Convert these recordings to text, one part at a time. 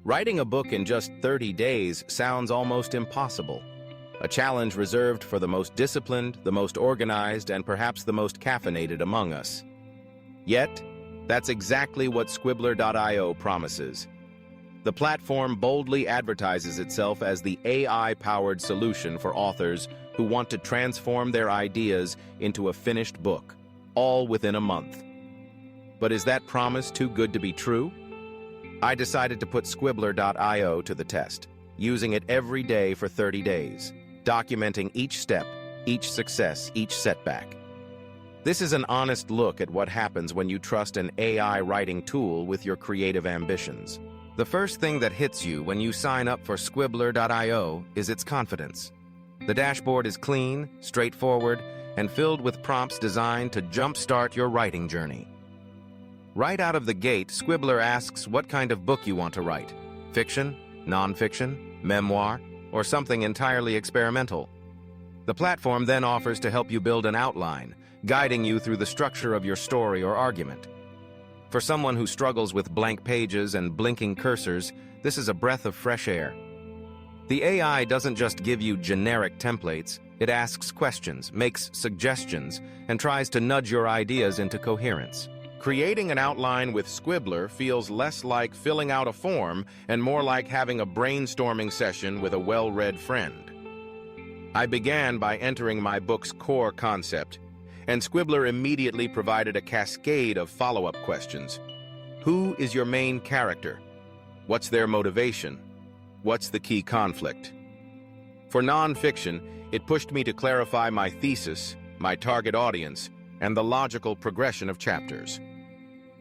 Writing a book in just 30 days sounds almost impossible. A challenge reserved for the most disciplined, the most organized, and perhaps the most caffeinated among us. Yet, that's exactly what Squibler.io promises. The platform boldly advertises itself as the AI-powered solution for authors who want to transform their ideas into a finished book, all within a month. But is that promise too good to be true? I decided to put Squibler.io to the test, using it every day for 30 days, documenting each step, each success, each setback. This is an honest look at what happens when you trust an AI writing tool with your creative ambitions. The first thing that hits you when you sign up for Squibler.io is its confidence. The dashboard is clean, straightforward, and filled with prompts designed to jumpstart your writing journey. Right out of the gate, Squibler asks what kind of book you want to write: fiction, nonfiction, memoir, or something entirely experimental. The platform then offers to help you build an outline, guiding you through the structure of your story or argument. For someone who struggles with blank pages and blinking cursors, this is a breath of fresh air. The AI doesn't just give you generic templates, it asks questions, makes suggestions, and tries to nudge your ideas into coherence. Creating an outline with Squibler feels less like filling out a form and more like having a brainstorming session with a well-read friend. I began by entering my book's core concept, and Squibler immediately provided a cascade of follow-up questions. Who is your main character? What's their motivation? What's the key conflict? For nonfiction, it pushed me to clarify my thesis, my target audience, and the logical progression of chapters.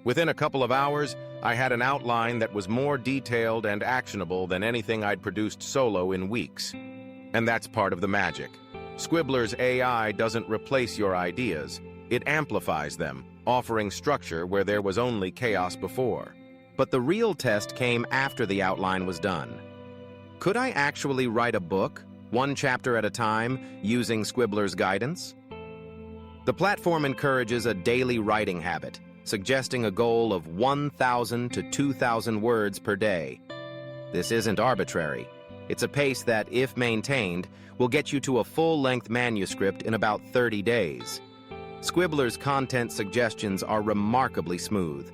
Within a couple of hours, I had an outline that was more detailed and actionable than anything I'd produced solo in weeks. And that's part of the magic. Squibler's AI doesn't replace your ideas, it amplifies them, offering structure where there was only chaos before. But the real test came after the outline was done. Could I actually write a book, one chapter at a time, using Squibler's guidance? The platform encourages a daily writing habit, suggesting a goal of 1,000 to 2,000 words per day. This isn't arbitrary. It's a pace that, if maintained, will get you to a full-length manuscript in about 30 days. Squibler's content suggestions are remarkably smooth.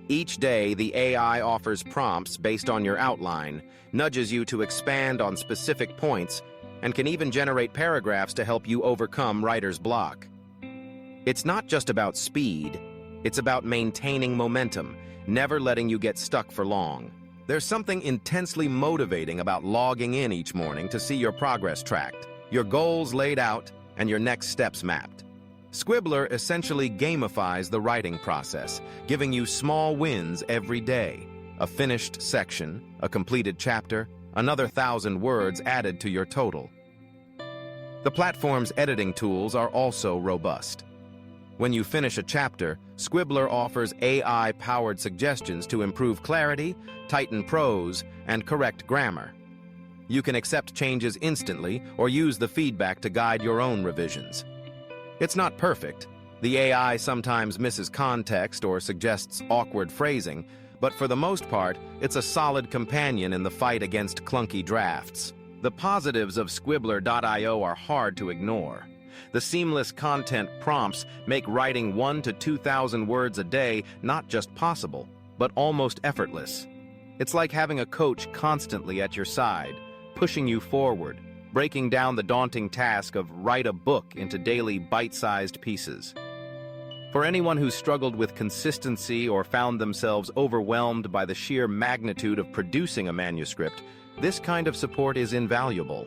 Each day, the AI offers prompts based on your outline, nudges you to expand on specific points, and can even generate paragraphs to help you overcome writer's block. It's not just about speed, it's about maintaining momentum, never letting you get stuck for long. There's something intensely motivating about logging in each morning to see your progress tracked, your goals laid out, and your next steps mapped. Squibler essentially gamifies the writing process, giving you small wins every day. A finished section, a completed chapter, another 1,000 words added to your total. The platform's editing tools are also robust. When you finish a chapter, Squibler offers AI-powered suggestions to improve clarity, tighten prose, and correct grammar. You can accept changes instantly or use the feedback to guide your own revisions. It's not perfect. The AI sometimes misses context or suggests awkward phrasing, but for the most part, it's a solid companion in the fight against clunky drafts. The positives of Squibler.io are hard to ignore. The seamless content prompts make writing 1,000 to 2,000 words a day not just possible, but almost effortless. It's like having a coach constantly at your side, pushing you forward, breaking down the daunting task of write a book into daily bite-sized pieces. For anyone who's struggled with consistency or found themselves overwhelmed by the sheer magnitude of producing a manuscript, this kind of support is invaluable.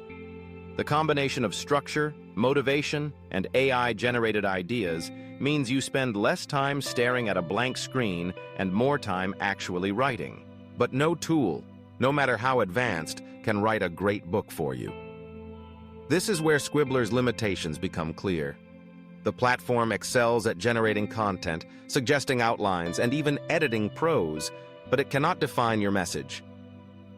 The combination of structure, motivation, and AI-generated ideas means you spend less time staring at a blank screen and more time actually writing. But no tool, no matter how advanced, can write a great book for you. This is where Squibler's limitations become clear. The platform excels at generating content, suggesting outlines, and even editing prose, but it cannot define your message.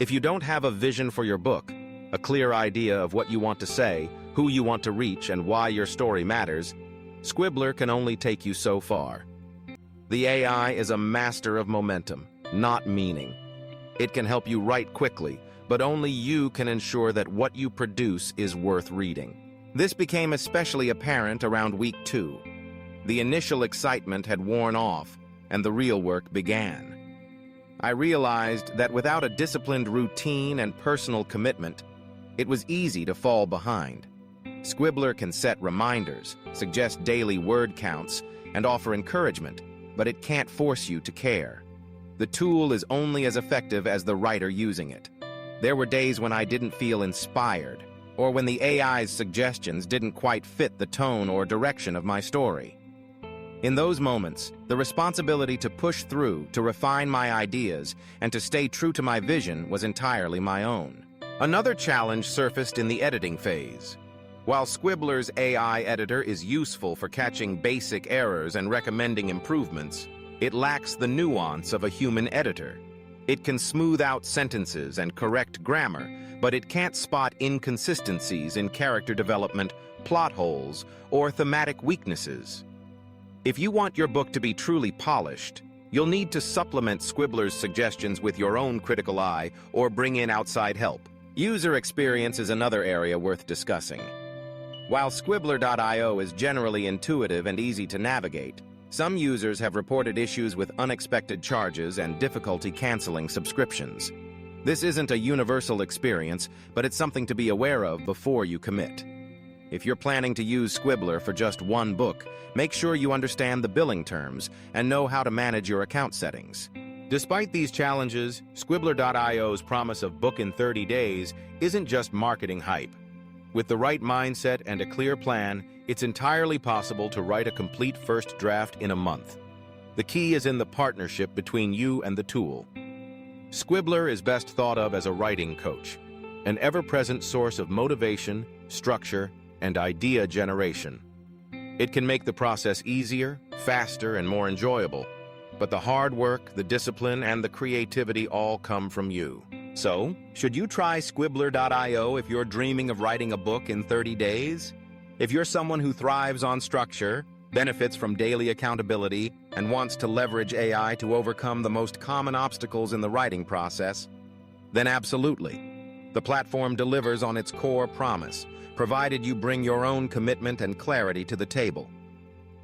If you don't have a vision for your book, a clear idea of what you want to say, who you want to reach, and why your story matters, Squibler can only take you so far. The AI is a master of momentum, not meaning. It can help you write quickly, but only you can ensure that what you produce is worth reading. This became especially apparent around week 2. The initial excitement had worn off, and the real work began. I realized that without a disciplined routine and personal commitment, it was easy to fall behind. Squibler can set reminders, suggest daily word counts, and offer encouragement, but it can't force you to care. The tool is only as effective as the writer using it. There were days when I didn't feel inspired, or when the AI's suggestions didn't quite fit the tone or direction of my story. In those moments, the responsibility to push through, to refine my ideas, and to stay true to my vision was entirely my own. Another challenge surfaced in the editing phase. While Squibler's AI editor is useful for catching basic errors and recommending improvements, it lacks the nuance of a human editor. It can smooth out sentences and correct grammar, but it can't spot inconsistencies in character development, plot holes, or thematic weaknesses. If you want your book to be truly polished, you'll need to supplement Squibler's suggestions with your own critical eye or bring in outside help. User experience is another area worth discussing. While Squibler.io is generally intuitive and easy to navigate, some users have reported issues with unexpected charges and difficulty canceling subscriptions. This isn't a universal experience, but it's something to be aware of before you commit. If you're planning to use Squibler for just one book, make sure you understand the billing terms and know how to manage your account settings. Despite these challenges, Squibler.io's promise of book in 30 days isn't just marketing hype. With the right mindset and a clear plan, it's entirely possible to write a complete first draft in a month. The key is in the partnership between you and the tool. Squibler is best thought of as a writing coach, an ever-present source of motivation, structure, and idea generation. It can make the process easier, faster, and more enjoyable, but the hard work, the discipline, and the creativity all come from you. So, should you try Squibler.io if you're dreaming of writing a book in 30 days? If you're someone who thrives on structure, benefits from daily accountability, and wants to leverage AI to overcome the most common obstacles in the writing process, then absolutely. The platform delivers on its core promise, provided you bring your own commitment and clarity to the table.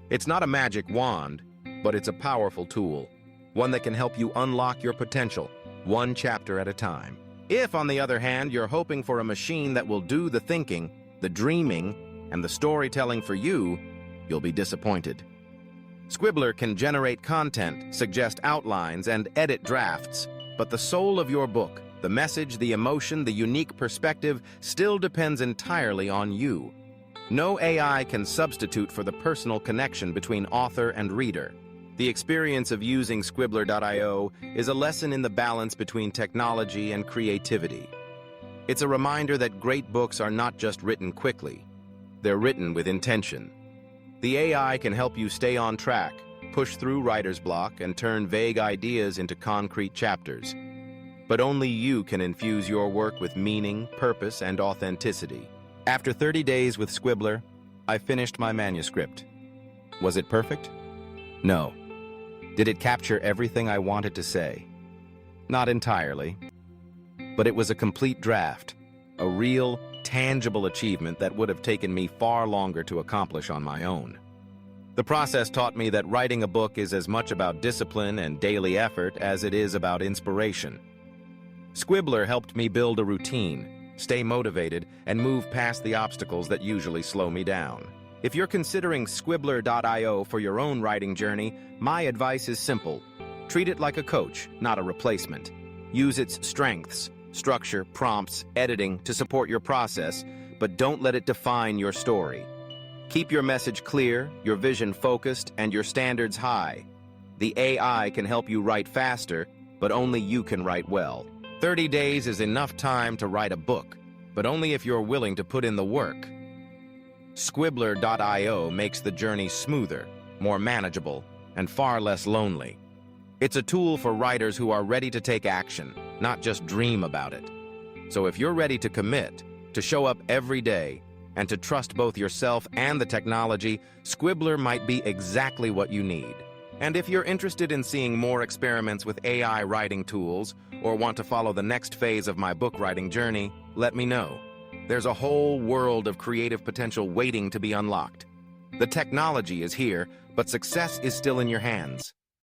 It's not a magic wand, but it's a powerful tool, one that can help you unlock your potential, one chapter at a time. If, on the other hand, you're hoping for a machine that will do the thinking, the dreaming, and the storytelling for you, you'll be disappointed. Squibler can generate content, suggest outlines, and edit drafts, but the soul of your book, the message, the emotion, the unique perspective, still depends entirely on you. No AI can substitute for the personal connection between author and reader. The experience of using Squibler.io is a lesson in the balance between technology and creativity. It's a reminder that great books are not just written quickly, they're written with intention. The AI can help you stay on track, push through writer's block, and turn vague ideas into concrete chapters. But only you can infuse your work with meaning, purpose, and authenticity. After 30 days with Squibler, I finished my manuscript. Was it perfect? No. Did it capture everything I wanted to say? Not entirely. But it was a complete draft, a real, tangible achievement that would have taken me far longer to accomplish on my own. The process taught me that writing a book is as much about discipline and daily effort as it is about inspiration. Squibler helped me build a routine, stay motivated, and move past the obstacles that usually slow me down. If you're considering Squibler.io for your own writing journey, my advice is simple. Treat it like a coach, not a replacement. Use its strengths, structure, prompts, editing to support your process, but don't let it define your story. Keep your message clear, your vision focused, and your standards high. The AI can help you write faster, but only you can write well. 30 days is enough time to write a book, but only if you're willing to put in the work. Squibler.io makes the journey smoother, more manageable, and far less lonely. It's a tool for writers who are ready to take action, not just dream about it. So if you're ready to commit, to show up every day, and to trust both yourself and the technology, Squibler might be exactly what you need. And if you're interested in seeing more experiments with AI writing tools, or want to follow the next phase of my book writing journey, let me know. There's a whole world of creative potential waiting to be unlocked. The technology is here, but success is still in your hands.